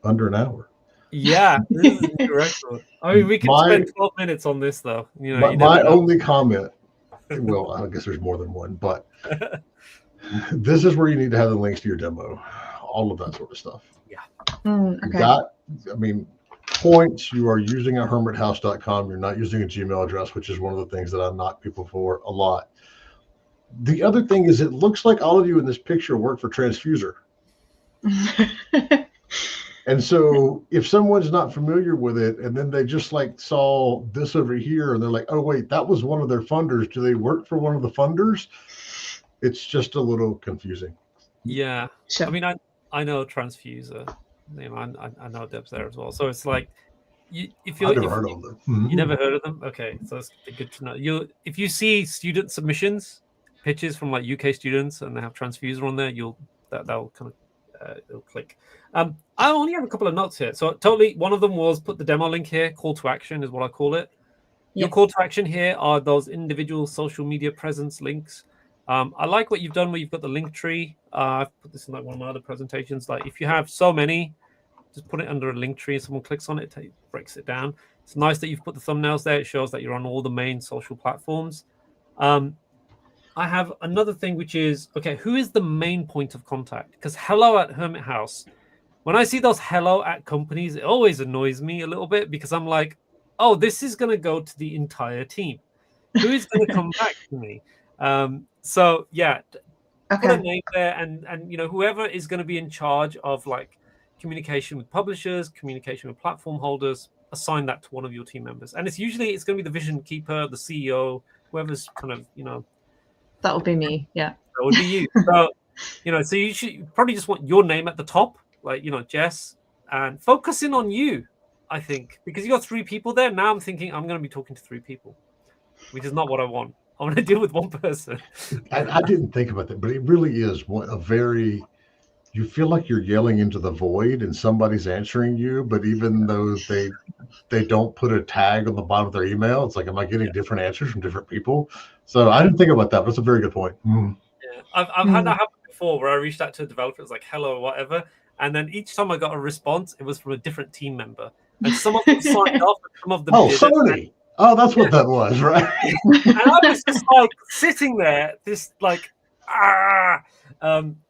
under an hour. Yeah, this is a new record. I mean, we can spend 12 minutes on this, though. My only comment, well, I guess there's more than one, but this is where you need to have the links to your demo, all of that sort of stuff. Yeah. Okay. Points, you are using a hermithouse.com. You're not using a Gmail address, which is one of the things that I knock people for a lot. The other thing is, it looks like all of you in this picture work for Transfuser. And so if someone's not familiar with it and then they just like saw this over here and they're like, oh, wait, that was one of their funders. Do they work for one of the funders? It's just a little confusing. Yeah. Sure. I mean, I know Transfuser. I know Deb's there as well. So it's like, I've never heard of them. You never heard of them? Okay. So it's good to know. If you see student submissions, pitches from like UK students and they have Transfuser on there, that'll kind of it'll click. I only have a couple of notes here. So totally, one of them was put the demo link here. Call to action is what I call it. Your Yeah. call to action here are those individual social media presence links. I like what you've done where you've got the link tree. I've put this in like one of my other presentations. Like if you have so many, just put it under a link tree and someone clicks on it, it breaks it down. It's nice that you've put the thumbnails there. It shows that you're on all the main social platforms. I have another thing, which is, okay, who is the main point of contact? Because hello at Hermit House, when I see those hello at companies, it always annoys me a little bit because I'm like, oh, this is going to go to the entire team. Who is going to come back to me? So yeah, put a Okay. name there, and whoever is going to be in charge of like communication with publishers, communication with platform holders, assign that to one of your team members. And it's going to be the vision keeper, the CEO, whoever's kind of That would be me. Yeah. that would be you. So so you probably just want your name at the top, like Jess, and focusing on you. I think because you got 3 people there. Now I'm thinking I'm going to be talking to 3 people, which is not what I want. I want to deal with one person. I didn't think about that, but it really is a very. You feel like you're yelling into the void and somebody's answering you, but even though they don't put a tag on the bottom of their email, it's like, am I getting different answers from different people? So I didn't think about that, but that's a very good point. Yeah, I've had that happen before where I reached out to a developer, it was like hello or whatever, and then each time I got a response, it was from a different team member, and some of them signed off, and some of them didn't. Sony. Oh, that's what that was, right? And I was just like sitting there, this like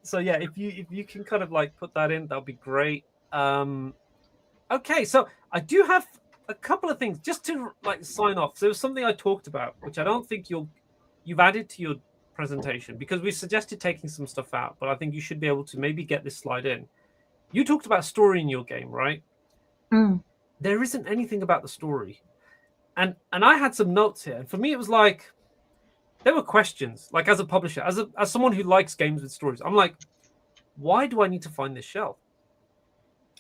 so yeah, if you can kind of like put that in, that'll be great. Okay, so I do have a couple of things just to like sign off. So there was something I talked about, which I don't think you've added to your presentation because we suggested taking some stuff out, but I think you should be able to maybe get this slide in. You talked about story in your game, right? There isn't anything about the story. And I had some notes here. And for me, it was like, there were questions, like as a publisher, as someone who likes games with stories, I'm like, why do I need to find this shelf?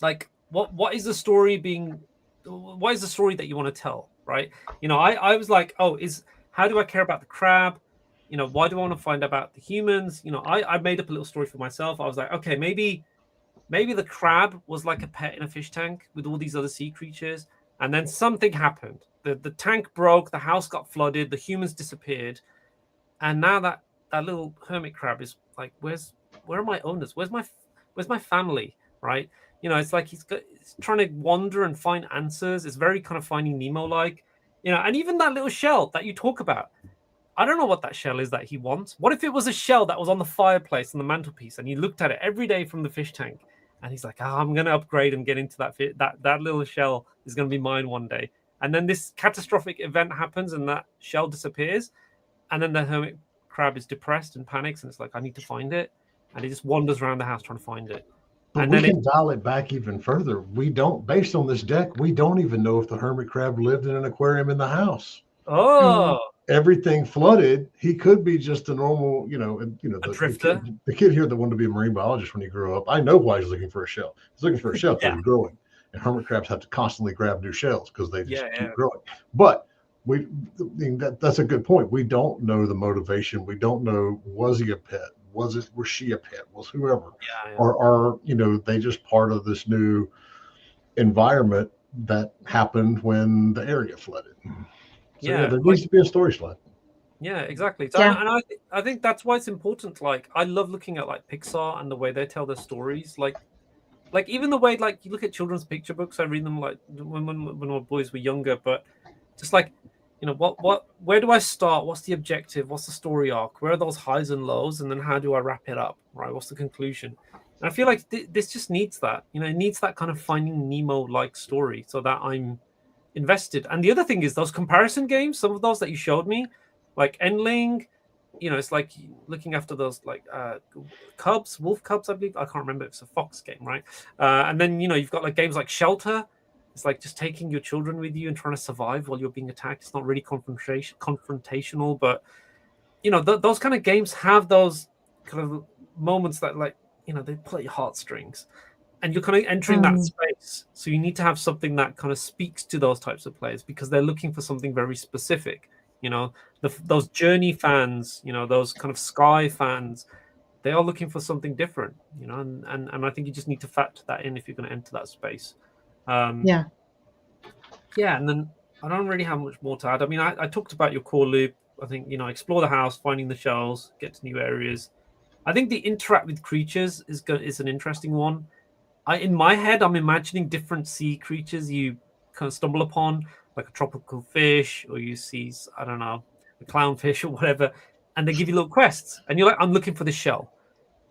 Like, what is the story what is the story that you want to tell, right? I was like, how do I care about the crab? Why do I want to find out about the humans? I made up a little story for myself. I was like, okay, maybe the crab was like a pet in a fish tank with all these other sea creatures. And then something happened. The tank broke, the house got flooded, the humans disappeared. And now that little hermit crab is like, where are my owners? Where's my family? Right? It's like he's trying to wander and find answers. It's very kind of Finding Nemo-like. And even that little shell that you talk about, I don't know what that shell is that he wants. What if it was a shell that was on the fireplace on the mantelpiece and he looked at it every day from the fish tank? And he's like, I'm going to upgrade and get into that little shell is going to be mine one day. And then this catastrophic event happens and that shell disappears. And then the hermit crab is depressed and panics. And it's like, I need to find it. And he just wanders around the house trying to find it. But and we then can dial it back even further. We don't, based on this deck, we don't even know if the hermit crab lived in an aquarium in the house. Everything flooded. He could be just a normal, a drifter. The kid here that wanted to be a marine biologist when he grew up. I know why he's looking for a shell. He's looking for a shell because he's growing. And hermit crabs have to constantly grab new shells because they just keep growing. But that's a good point. We don't know the motivation. We don't know, was he a pet? Was she a pet? Was whoever? Or are they just part of this new environment that happened when the area flooded? So there needs to be a story slide. Yeah, exactly. So, and I think that's why it's important. Like, I love looking at like Pixar and the way they tell their stories. Like even the way like you look at children's picture books. I read them like when my boys were younger. But just like where do I start? What's the objective? What's the story arc? Where are those highs and lows? And then how do I wrap it up? Right? What's the conclusion? And I feel like this just needs that. It needs that kind of Finding Nemo-like story so that I'm invested. And the other thing is those comparison games, some of those that you showed me, like Endling, it's like looking after those like wolf cubs, I believe. I can't remember if it's a fox game, right? And then you've got like games like Shelter. It's like just taking your children with you and trying to survive while you're being attacked. It's not really confrontational, but those kind of games have those kind of moments that like they pull at your heartstrings. And you're kind of entering that space. So you need to have something that kind of speaks to those types of players because they're looking for something very specific. Those Journey fans, those kind of Sky fans, they are looking for something different, and I think you just need to factor that in if you're going to enter that space. And then I don't really have much more to add. I mean, I talked about your core loop. I think, explore the house, finding the shells, get to new areas. I think the interact with creatures is an interesting one. In my head, I'm imagining different sea creatures you kind of stumble upon, like a tropical fish, or you see, I don't know, a clownfish or whatever, and they give you little quests, and you're like, I'm looking for this shell,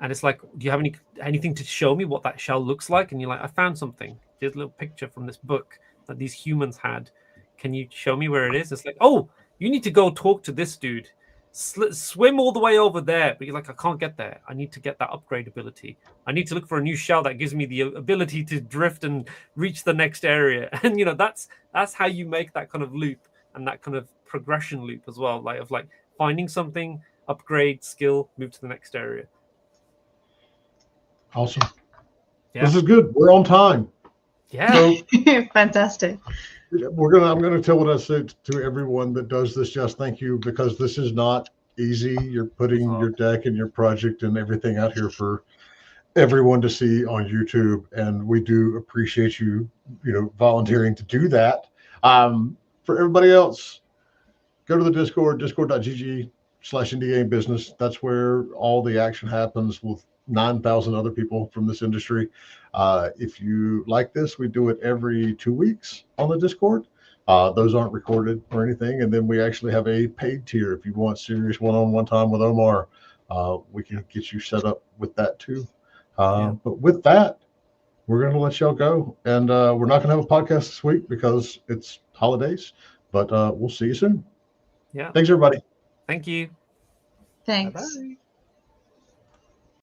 and it's like, do you have anything to show me what that shell looks like? And you're like, I found something. Here's a little picture from this book that these humans had. Can you show me where it is? It's like, oh, you need to go talk to this dude. Swim all the way over there, but you're like, I can't get there. I need to get that upgrade ability. I need to look for a new shell that gives me the ability to drift and reach the next area. And that's how you make that kind of loop and that kind of progression loop as well, of finding something, upgrade, skill, move to the next area. Awesome. Yeah. This is good. We're on time. Yeah. So, fantastic. I'm gonna tell what I said to everyone that does this. Just thank you, because this is not easy. You're putting your deck and your project and everything out here for everyone to see on YouTube, and we do appreciate you volunteering to do that. For everybody else, go to the Discord, discord.gg/IndieGameBusiness. That's where all the action happens with 9,000 other people from this industry. If you like this, we do it every 2 weeks on the Discord. Those aren't recorded or anything. And then we actually have a paid tier. If you want serious one-on-one time with Omar, we can get you set up with that too. But with that, we're going to let y'all go. And we're not going to have a podcast this week because it's holidays, but we'll see you soon. Yeah. Thanks, everybody. Thank you. Thanks. Bye-bye.